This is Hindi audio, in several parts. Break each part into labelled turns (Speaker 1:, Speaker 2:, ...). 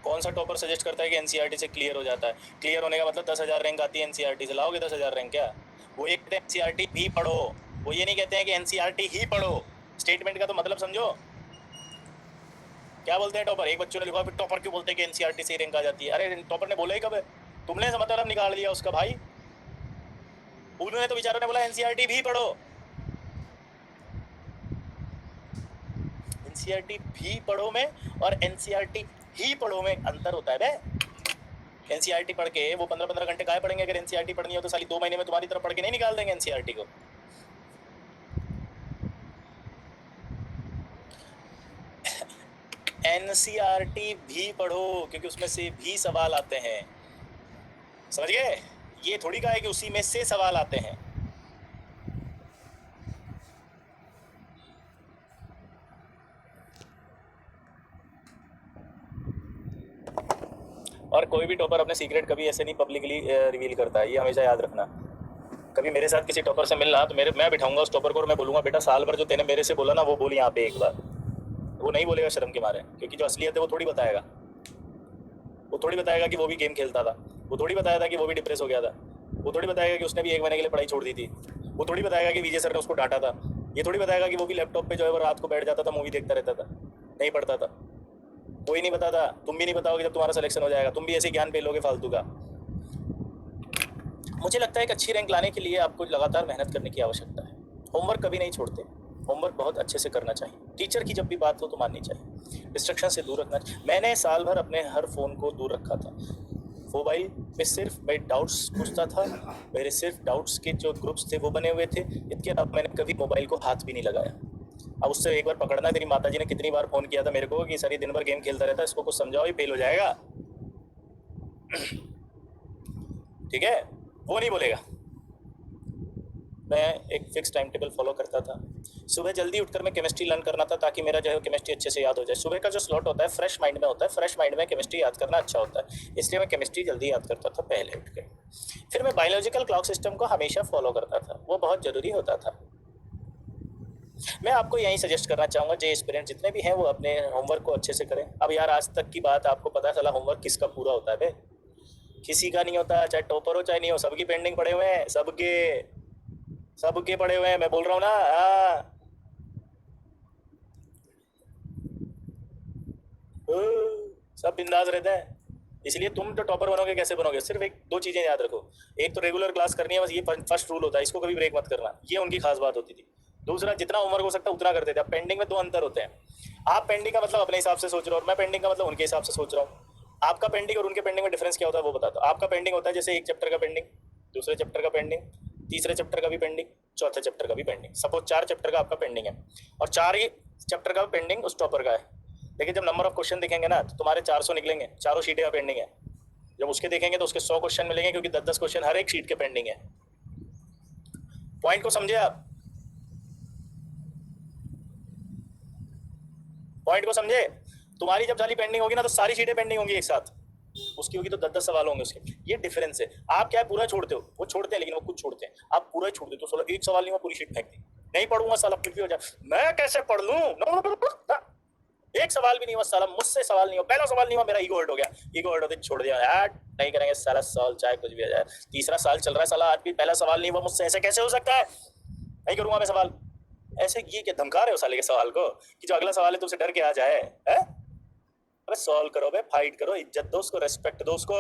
Speaker 1: कौन सा टॉपर सजेस्ट करता है कि एनसीईआरटी से क्लियर हो जाता है? क्लियर होने का मतलब 10,000 रैंक आती है एनसीईआरटी से, लाओगे 10,000 रैंक क्या? वो एक कहते हैं एनसीईआरटी भी पढ़ो, वो ये नहीं कहते हैं कि एनसीईआरटी ही पढ़ो। स्टेटमेंट का तो मतलब समझो। क्या बोलते हैं टॉपर? एक बच्चों ने लिखा, फिर टॉपर क्यों बोलते हैं कि एनसीईआरटी से रैंक आ जाती है? अरे टॉपर ने बोला ही कब है? तुमने मतलब निकाल लिया उसका भाई। उन्होंने तो बेचारों ने बोला एनसीईआरटी भी पढ़ो। एनसीईआरटी भी पढ़ो में और एनसीईआरटी ही पढ़ो में अंतर होता है बे। एनसीईआरटी पढ़ के वो 15-15 घंटे काहे पढ़ेंगे? अगर एनसीईआरटी पढ़नी हो तो साली 2 महीने में तुम्हारी तरफ पढ़ के नहीं निकाल देंगे एनसीईआरटी को। एनसीईआरटी भी पढ़ो क्योंकि उसमें से भी सवाल आते हैं, समझ गए? ये थोड़ी कहा है कि उसी में से सवाल आते हैं। और कोई भी टॉपर अपने सीक्रेट कभी ऐसे नहीं पब्लिकली रिवील करता है, ये हमेशा याद रखना। कभी मेरे साथ किसी टॉपर से मिलना तो मैं बिठाऊंगा उस टॉपर को और मैं बोलूंगा बेटा साल भर जो तेने मेरे से बोला ना वो बोल यहाँ पे एक बार। वो नहीं बोलेगा शर्म के मारे, क्योंकि जो असलियत है वो थोड़ी बताएगा। वो थोड़ी बताएगा कि वो भी गेम खेलता था, वो थोड़ी बताया था कि वो भी डिप्रेस हो गया था, वो थोड़ी बताएगा कि उसने भी 1 महीने के लिए पढ़ाई छोड़ दी थी, वो थोड़ी बताएगा कि विजय सर ने उसको डांटा था, ये थोड़ी बताएगा कि वो भी लैपटॉप पे जो है वो रात को बैठ जाता था, मूवी देखता रहता था, नहीं पढ़ता था। कोई नहीं बताता, तुम भी नहीं बताओगे। जब तुम्हारा सिलेक्शन हो जाएगा तुम भी ऐसे ज्ञान पे लोगे फालतू का। मुझे लगता है कि अच्छी रैंक लाने के लिए आपको लगातार मेहनत करने की आवश्यकता है। होमवर्क कभी नहीं छोड़ते, होमवर्क बहुत अच्छे से करना चाहिए। टीचर की जब भी बात हो तो माननी चाहिए, डिस्ट्रक्शन से दूर रखना चाहिए। मैंने साल भर अपने हर फ़ोन को दूर रखा था। मोबाइल पे सिर्फ मैं डाउट्स पूछता था, मेरे सिर्फ डाउट्स के जो ग्रुप्स थे वो बने हुए थे। इसके अलावा मैंने कभी मोबाइल को हाथ भी नहीं लगाया। अब उससे एक बार पकड़ना, तेरी माताजी ने कितनी बार फ़ोन किया था मेरे को कि सारी दिन भर गेम खेलता रहता है, इसको कुछ समझाओ, ये फेल हो जाएगा। ठीक है, वो नहीं बोलेगा। मैं एक फिक्स टाइम टेबल फॉलो करता था। सुबह जल्दी उठकर मैं केमिस्ट्री लर्न करना था ताकि मेरा जो है केमिस्ट्री अच्छे से याद हो जाए। सुबह का जो स्लॉट होता है फ्रेश माइंड में होता है, फ्रेश माइंड में केमिस्ट्री याद करना अच्छा होता है, इसलिए मैं केमिस्ट्री जल्दी याद करता था पहले उठ के। फिर मैं बायोलॉजिकल क्लॉक सिस्टम को हमेशा फॉलो करता था, वो बहुत ज़रूरी होता था। मैं आपको यही सजेस्ट करना चाहूँगा, जे एस्पिरेंट जितने भी हैं वो अपने होमवर्क को अच्छे से करें। अब यार आज तक की बात आपको पता चला होमवर्क किसका पूरा होता है बे? किसी का नहीं होता, चाहे टॉपर हो चाहे नहीं हो, सबकी पेंडिंग पड़े हुए हैं, सबके पड़े हुए हैं, मैं बोल रहा हूँ ना। हाँ, सब बिंदास रहते हैं। इसलिए तुम तो टॉपर बनोगे, कैसे बनोगे? सिर्फ एक दो चीज़ें याद रखो। एक तो रेगुलर क्लास करनी है, बस ये फर्स्ट रूल होता है, इसको कभी ब्रेक मत करना, ये उनकी खास बात होती थी। दूसरा, जितना होमवर्क हो सकता है उतना करते थे। अब पेंडिंग में दो अंतर होते हैं। आप पेंडिंग का मतलब अपने हिसाब से सोच रहे हो और मैं पेंडिंग का मतलब उनके हिसाब से सोच रहा हूँ। आपका पेंडिंग और उनके पेंडिंग में डिफरेंस क्या होता है वो बताता हूँ। आपका पेंडिंग होता है जैसे एक चैप्टर का पेंडिंग, दूसरे चैप्टर का पेंडिंग, तीसरे चैप्टर का भी पेंडिंग, चौथे चैप्टर का भी पेंडिंग। सपोज 4 चैप्टर का आपका पेंडिंग है और 4 ही चैप्टर का पेंडिंग उस टॉपर का है। लेकिन जब नंबर ऑफ क्वेश्चन दिखेंगे ना तो तुम्हारे 400 निकलेंगे, चारों शीटें का पेंडिंग है। जब उसके देखेंगे तो उसके 100 क्वेश्चन मिलेंगे, क्योंकि 10-10 क्वेश्चन हर एक शीट के पेंडिंग है। पॉइंट को समझे आप? पॉइंट को समझे? तुम्हारी जब सारी पेंडिंग होगी ना तो सारी शीटें पेंडिंग होंगी एक साथ, उसकी होगी तो 10-10 सवाल होंगे उसके। ये डिफरेंस है। आप क्या है, पूरा छोड़ते हो, वो छोड़ते हैं लेकिन वो कुछ छोड़ते हैं, आप पूरा छोड़ देते हो। चलो एक सवाल नहीं हुआ, पूरी शीट फेंक दी, नहीं पढ़ूंगा साला, कुछ भी हो जाए, मैं कैसे पढ़ लूं? एक सवाल भी नहीं हुआ साला, मुझसे सवाल नहीं हुआ, पहला सवाल नहीं हुआ, मेरा ईगो हर्ट हो गया। ईगो हर्ट होते छोड़ दिया यार, नहीं करेंगे साला सॉल्व, चाहे कुछ भी हो जाए। तीसरा साल चल रहा है साला, आज भी पहला सवाल नहीं हुआ मुझसे, ऐसे कैसे हो सकता है? नहीं करूंगा मैं सवाल। ऐसे ये क्या धमका रहे हो साले के सवाल को कि जो अगला सवाल है तुमसे डर के आ जाए? है? अरे सॉल्व करो बे, फाइट करो, इज्जत दो उसको, रेस्पेक्ट दो उसको।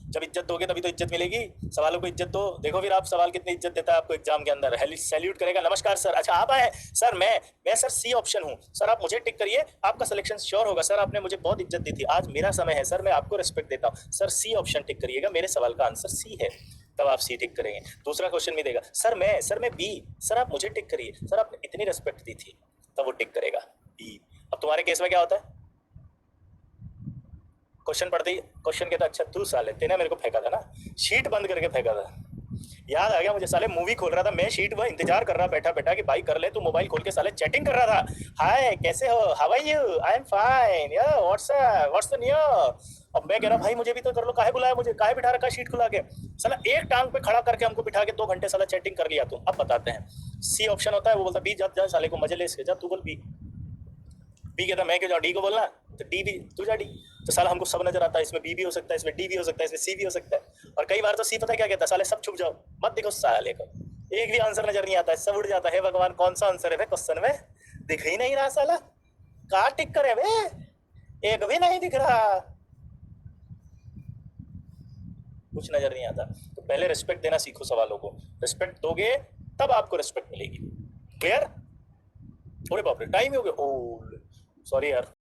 Speaker 1: जब इज्जत दोगे तभी तो इज्जत मिलेगी। सवालों को इज्जत दो। देखो फिर आप सवाल कितनी इज्जत देता है आपको एग्जाम के अंदर। सैल्यूट करेगा, नमस्कार सर, अच्छा आप आए सर, मैं सर सी ऑप्शन हूँ सर, आप मुझे टिक करिए, आपका सिलेक्शन श्योर होगा सर, आपने मुझे बहुत इज्जत दी थी, आज मेरा समय है सर, मैं आपको रिस्पेक्ट देता हूँ सर, सी ऑप्शन टिक करिएगा, मेरे सवाल का आंसर सी है। तब आप सी टिक करेंगे। दूसरा क्वेश्चन भी देगा, सर मैं बी, सर आप मुझे टिक करिए, सर आपने इतनी रिस्पेक्ट दी थी, तब वो टिक करेगा बी। अब तुम्हारे केस में क्या होता है? क्वेश्चन पढ़ते ही क्वेश्चन कहता, अच्छा तू साले तेने मेरे को फेंका था ना, शीट बंद करके फेंका था, याद आ गया मुझे, साले मूवी खोल रहा था मैं, शीट वह इंतजार कर रहा बैठा बैठा कि भाई कर ले, तू मोबाइल खोल के साले चैटिंग कर रहा था, हाय कैसे हो, how are you, I am fine, या व्हाट्स द न्यू। अब मैं कह रहा भाई मुझे भी तो कर लो, काहे बुलाया मुझे, काहे बिठा रखा शीट खुला के? साला एक टांग पे खड़ा करके हमको बिठा के 2 घंटे साला चैटिंग कर लिया तुम। अब बताते हैं, सी ऑप्शन होता है, वो बोलता बी, जा जा साले को मजे ले इसके, जा तू बोल बी। बी कहता मैं क्यों जाऊँ, डी को बोलना, तो डी भी तुझा डी, तो साला हमको सब नजर आता है, इसमें बी भी हो सकता है, इसमें डी भी हो सकता है, इसमें सी भी हो सकता है। और कई बार तो सी पता है क्या कहता है, साले सब छुप जाओ, मत देखो साले को, एक भी आंसर नजर नहीं आता है, सब उड़ जाता है। भगवान कौन सा आंसर है क्वेश्चन में, दिख ही नहीं रहा साला, कहाँ टिक करे बे, एक भी नहीं दिख रहा, कुछ नजर नहीं आता। तो पहले रिस्पेक्ट देना सीखो सवालों को, रिस्पेक्ट दोगे तब आपको रिस्पेक्ट मिलेगी। क्लियर? अरे बाप रे टाइम ही हो गया, ओ सॉरी यार।